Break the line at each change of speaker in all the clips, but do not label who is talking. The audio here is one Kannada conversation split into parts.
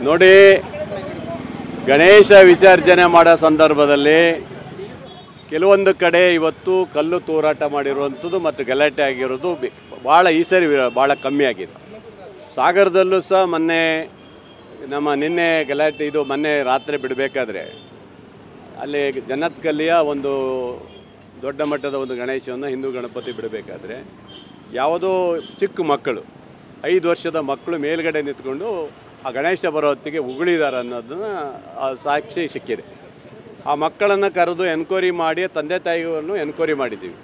ನೋಡಿ, ಗಣೇಶ ವಿಸರ್ಜನೆ ಮಾಡೋ ಸಂದರ್ಭದಲ್ಲಿ ಕೆಲವೊಂದು ಕಡೆ ಇವತ್ತು ಕಲ್ಲು ತೂರಾಟ ಮಾಡಿರುವಂಥದ್ದು ಮತ್ತು ಗಲಾಟೆ ಆಗಿರೋದು ಭಾಳ ಈ ಸರಿ ಭಾಳ ಕಮ್ಮಿ ಆಗಿದೆ. ಸಾಗರದಲ್ಲೂ ಸಹ ನಿನ್ನೆ ಗಲಾಟೆ ಮೊನ್ನೆ ರಾತ್ರಿ ಬಿಡಬೇಕಾದ್ರೆ ಅಲ್ಲಿ ಜನ್ನತ್ ಕಲ್ಲಿಯ ಒಂದು ದೊಡ್ಡ ಮಟ್ಟದ ಒಂದು ಗಣೇಶವನ್ನು ಹಿಂದೂ ಗಣಪತಿ ಬಿಡಬೇಕಾದ್ರೆ ಯಾವುದೋ ಚಿಕ್ಕ ಮಕ್ಕಳು 5 ವರ್ಷದ ಮಕ್ಕಳು ಮೇಲ್ಗಡೆ ನಿಂತ್ಕೊಂಡು ಆ ಗಣೇಶ ಬರೋ ಹೊತ್ತಿಗೆ ಉಗುಳಿದ್ದಾರೆ ಅನ್ನೋದನ್ನು ಸಾಕ್ಷಿ ಸಿಕ್ಕಿದೆ. ಆ ಮಕ್ಕಳನ್ನು ಕರೆದು ಎನ್ಕ್ವೈರಿ ಮಾಡಿ ತಂದೆ ತಾಯಿಗಳನ್ನು ಎನ್ಕ್ವೈರಿ ಮಾಡಿದ್ದೀವಿ.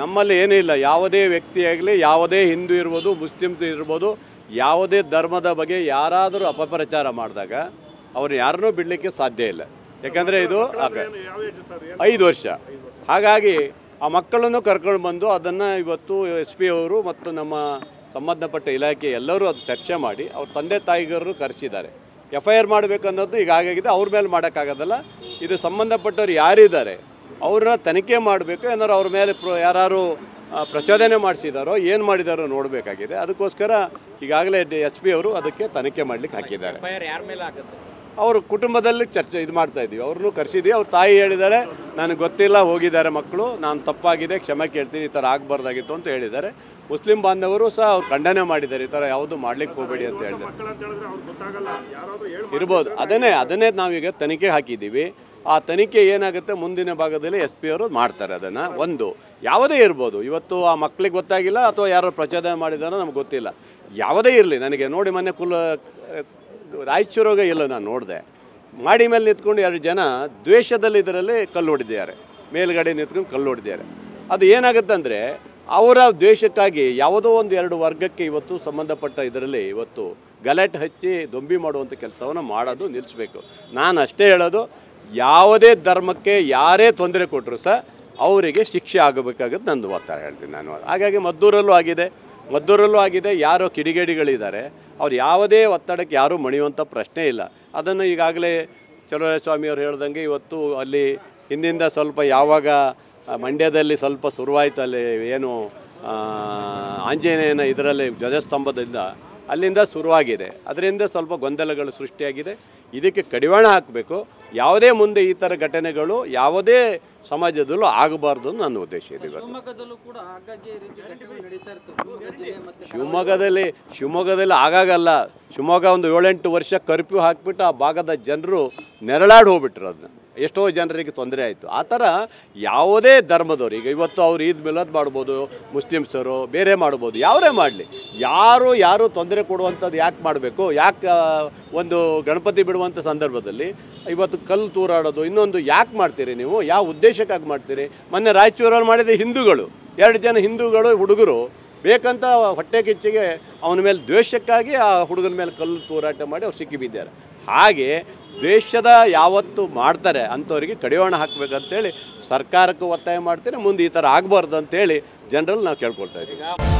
ನಮ್ಮಲ್ಲಿ ಏನೂ ಇಲ್ಲ, ಯಾವುದೇ ವ್ಯಕ್ತಿಯಾಗಲಿ, ಯಾವುದೇ ಹಿಂದೂ ಇರ್ಬೋದು, ಮುಸ್ಲಿಮ್ಸ್ ಇರ್ಬೋದು, ಯಾವುದೇ ಧರ್ಮದ ಬಗ್ಗೆ ಯಾರಾದರೂ ಅಪಪ್ರಚಾರ ಮಾಡಿದಾಗ ಅವ್ರು ಯಾರನ್ನೂ ಬಿಡಲಿಕ್ಕೆ ಸಾಧ್ಯ ಇಲ್ಲ. ಯಾಕಂದರೆ ಇದು 5 ವರ್ಷ. ಹಾಗಾಗಿ ಆ ಮಕ್ಕಳನ್ನು ಕರ್ಕೊಂಡು ಬಂದು ಅದನ್ನು ಇವತ್ತು SP ಅವರು ಮತ್ತು ನಮ್ಮ ಸಂಬಂಧಪಟ್ಟ ಇಲಾಖೆ ಎಲ್ಲರೂ ಅದು ಚರ್ಚೆ ಮಾಡಿ ಅವ್ರ ತಂದೆ ತಾಯಿಗರು ಕರೆಸಿದ್ದಾರೆ. FIR ಮಾಡಬೇಕನ್ನೋದು ಈಗ ಆಗಾಗಿದೆ. ಅವ್ರ ಮೇಲೆ ಮಾಡೋಕ್ಕಾಗೋದಲ್ಲ. ಇದು ಸಂಬಂಧಪಟ್ಟವ್ರು ಯಾರಿದ್ದಾರೆ ಅವ್ರನ್ನ ತನಿಖೆ ಮಾಡಬೇಕು. ಏನಾದ್ರು ಅವ್ರ ಮೇಲೆ ಯಾರು ಪ್ರಚೋದನೆ ಮಾಡಿಸಿದಾರೋ ಏನು ಮಾಡಿದಾರೋ ನೋಡಬೇಕಾಗಿದೆ. ಅದಕ್ಕೋಸ್ಕರ ಈಗಾಗಲೇ SP ಅವರು ಅದಕ್ಕೆ ತನಿಖೆ ಮಾಡಲಿಕ್ಕೆ ಹಾಕಿದ್ದಾರೆ. ಅವ್ರ ಕುಟುಂಬದಲ್ಲಿ ಚರ್ಚೆ ಮಾಡ್ತಾ ಇದ್ದೀವಿ. ಅವ್ರನ್ನೂ ಕರೆಸಿದ್ವಿ. ಅವ್ರ ತಾಯಿ ಹೇಳಿದ್ದಾರೆ, ನನಗೆ ಗೊತ್ತಿಲ್ಲ, ಹೋಗಿದ್ದಾರೆ ಮಕ್ಕಳು, ನಾನು ತಪ್ಪಾಗಿದೆ, ಕ್ಷಮೆ ಕೇಳ್ತೀನಿ, ಈ ಥರ ಆಗಬಾರ್ದಾಗಿತ್ತು ಅಂತ ಹೇಳಿದ್ದಾರೆ. ಮುಸ್ಲಿಂ ಬಾಂಧವರು ಸಹ ಅವ್ರು ಖಂಡನೆ ಮಾಡಿದ್ದಾರೆ, ಈ ಥರ ಯಾವುದು ಮಾಡ್ಲಿಕ್ಕೆ ಹೋಗಬೇಡಿ ಅಂತ ಹೇಳಿದ್ದಾರೆ. ಇರ್ಬೋದು, ಅದನ್ನೇ ನಾವೀಗ ತನಿಖೆ ಹಾಕಿದ್ದೀವಿ. ಆ ತನಿಖೆ ಏನಾಗುತ್ತೆ ಮುಂದಿನ ಭಾಗದಲ್ಲಿ SP ಅವರು ಮಾಡ್ತಾರೆ. ಅದನ್ನು ಯಾವುದೇ ಇರ್ಬೋದು. ಇವತ್ತು ಆ ಮಕ್ಕಳಿಗೆ ಗೊತ್ತಾಗಿಲ್ಲ ಅಥವಾ ಯಾರೋ ಪ್ರಚೋದನೆ ಮಾಡಿದಾರೋ ನಮ್ಗೆ ಗೊತ್ತಿಲ್ಲ. ಯಾವುದೇ ಇರಲಿ, ನನಗೆ ನೋಡಿ ಮೊನ್ನೆ ರಾಯಚೂರಾಗ ಇಲ್ಲ, ನಾನು ನೋಡಿದೆ, ಮಾಡಿ ಮೇಲೆ ನಿಂತ್ಕೊಂಡು 2 ಜನ ದ್ವೇಷದಲ್ಲಿ ಇದರಲ್ಲಿ ಕಲ್ಲು ಹೊಡೆದಿದ್ದಾರೆ, ಮೇಲ್ಗಡೆ ನಿಂತ್ಕೊಂಡು ಕಲ್ಲು ಹೊಡೆದಿದ್ದಾರೆ. ಅದು ಏನಾಗುತ್ತೆ ಅಂದರೆ ಅವರ ದ್ವೇಷಕ್ಕಾಗಿ ಯಾವುದೋ 2 ವರ್ಗಕ್ಕೆ ಇವತ್ತು ಸಂಬಂಧಪಟ್ಟ ಇದರಲ್ಲಿ ಇವತ್ತು ಗಲಾಟೆ ಹಚ್ಚಿ ದೊಂಬಿ ಮಾಡುವಂಥ ಕೆಲಸವನ್ನು ಮಾಡೋದು ನಿಲ್ಲಿಸಬೇಕು. ನಾನು ಅಷ್ಟೇ ಹೇಳೋದು, ಯಾವುದೇ ಧರ್ಮಕ್ಕೆ ಯಾರೇ ತೊಂದರೆ ಕೊಟ್ಟರು ಸಹ ಅವರಿಗೆ ಶಿಕ್ಷೆ ಆಗಬೇಕಾಗುತ್ತೆ ನಂದು ಒತ್ತಾಯ ಹೇಳ್ತೀನಿ ನಾನು. ಹಾಗಾಗಿ ಮದ್ದೂರಲ್ಲೂ ಆಗಿದೆ. ಯಾರೋ ಕಿಡಿಗೇಡಿಗಳಿದ್ದಾರೆ, ಅವ್ರು ಯಾವುದೇ ಒತ್ತಡಕ್ಕೆ ಯಾರೂ ಮಣಿಯುವಂಥ ಪ್ರಶ್ನೆ ಇಲ್ಲ. ಅದನ್ನು ಈಗಾಗಲೇ ಚಲುವರಾಯಸ್ವಾಮಿಯವರು ಹೇಳ್ದಂಗೆ ಇವತ್ತು ಅಲ್ಲಿ ಹಿಂದಿಂದ ಸ್ವಲ್ಪ ಯಾವಾಗ ಮಂಡ್ಯದಲ್ಲಿ ಸ್ವಲ್ಪ ಶುರುವಾಯಿತು, ಅಲ್ಲಿ ಏನು ಆಂಜನೇಯನ ಇದರಲ್ಲಿ ಧ್ವಜಸ್ತಂಭದಿಂದ ಅಲ್ಲಿಂದ ಶುರುವಾಗಿದೆ. ಅದರಿಂದ ಸ್ವಲ್ಪ ಗೊಂದಲಗಳು ಸೃಷ್ಟಿಯಾಗಿದೆ. ಇದಕ್ಕೆ ಕಡಿವಾಣ ಹಾಕಬೇಕು. ಯಾವುದೇ ಮುಂದೆ ಈ ಥರ ಘಟನೆಗಳು ಯಾವುದೇ ಸಮಾಜದಲ್ಲೂ ಆಗಬಾರ್ದು ಅಂತ ನನ್ನ ಉದ್ದೇಶ ಇದೆ. ಶಿವಮೊಗ್ಗದಲ್ಲಿ ಆಗಾಗಲ್ಲ. ಶಿವಮೊಗ್ಗ ಒಂದು 7-8 ವರ್ಷ ಕರ್ಫ್ಯೂ ಹಾಕಿಬಿಟ್ಟು ಆ ಭಾಗದ ಜನರು ನೆರಳಾಡಿ ಹೋಗ್ಬಿಟ್ರು. ಅದನ್ನ ಎಷ್ಟೋ ಜನರಿಗೆ ತೊಂದರೆ ಆಯಿತು. ಆ ಥರ ಯಾವುದೇ ಧರ್ಮದವ್ರು, ಈಗ ಇವತ್ತು ಅವ್ರು ಈದ್ ಮಿಲಾದ್ ಮಾಡ್ಬೋದು, ಮುಸ್ಲಿಮ್ಸರು ಬೇರೆ ಮಾಡ್ಬೋದು, ಯಾರೇ ಮಾಡಲಿ, ಯಾರು ತೊಂದರೆ ಕೊಡುವಂಥದ್ದು ಯಾಕೆ ಮಾಡಬೇಕು? ಯಾಕೆ ಒಂದು ಗಣಪತಿ ಬಿಡುವಂಥ ಸಂದರ್ಭದಲ್ಲಿ ಇವತ್ತು ಕಲ್ಲು ತೂರಾಡೋದು ಇನ್ನೊಂದು ಯಾಕೆ ಮಾಡ್ತೀರಿ ನೀವು? ಯಾವ ಉದ್ದೇಶಕ್ಕಾಗಿ ಮಾಡ್ತೀರಿ? ಮೊನ್ನೆ ರಾಯಚೂರಲ್ಲಿ ಮಾಡಿದ ಹಿಂದೂಗಳು, 2 ಜನ ಹಿಂದೂಗಳು ಹುಡುಗರು ಬೇಕಂತ ಹೊಟ್ಟೆ ಕಿಚ್ಚಿಗೆ ಅವನ ಮೇಲೆ ದ್ವೇಷಕ್ಕಾಗಿ ಆ ಹುಡುಗನ ಮೇಲೆ ಕಲ್ಲು ತೂರಾಟ ಮಾಡಿ ಅವ್ರು ಸಿಕ್ಕಿಬಿದ್ದಾರೆ. ಹಾಗೆ ದ್ವೇಷದ ಯಾವತ್ತು ಮಾಡ್ತಾರೆ ಅಂಥವ್ರಿಗೆ ಕಡಿವಾಣ ಹಾಕಬೇಕಂತೇಳಿ ಸರ್ಕಾರಕ್ಕೂ ಒತ್ತಾಯ ಮಾಡ್ತೀನಿ. ಮುಂದೆ ಈ ಥರ ಆಗಬಾರ್ದು ಅಂತೇಳಿ ಜನರಲ್ಲಿ ನಾವು ಕೇಳ್ಕೊಳ್ತಾ ಇದ್ದೀವಿ.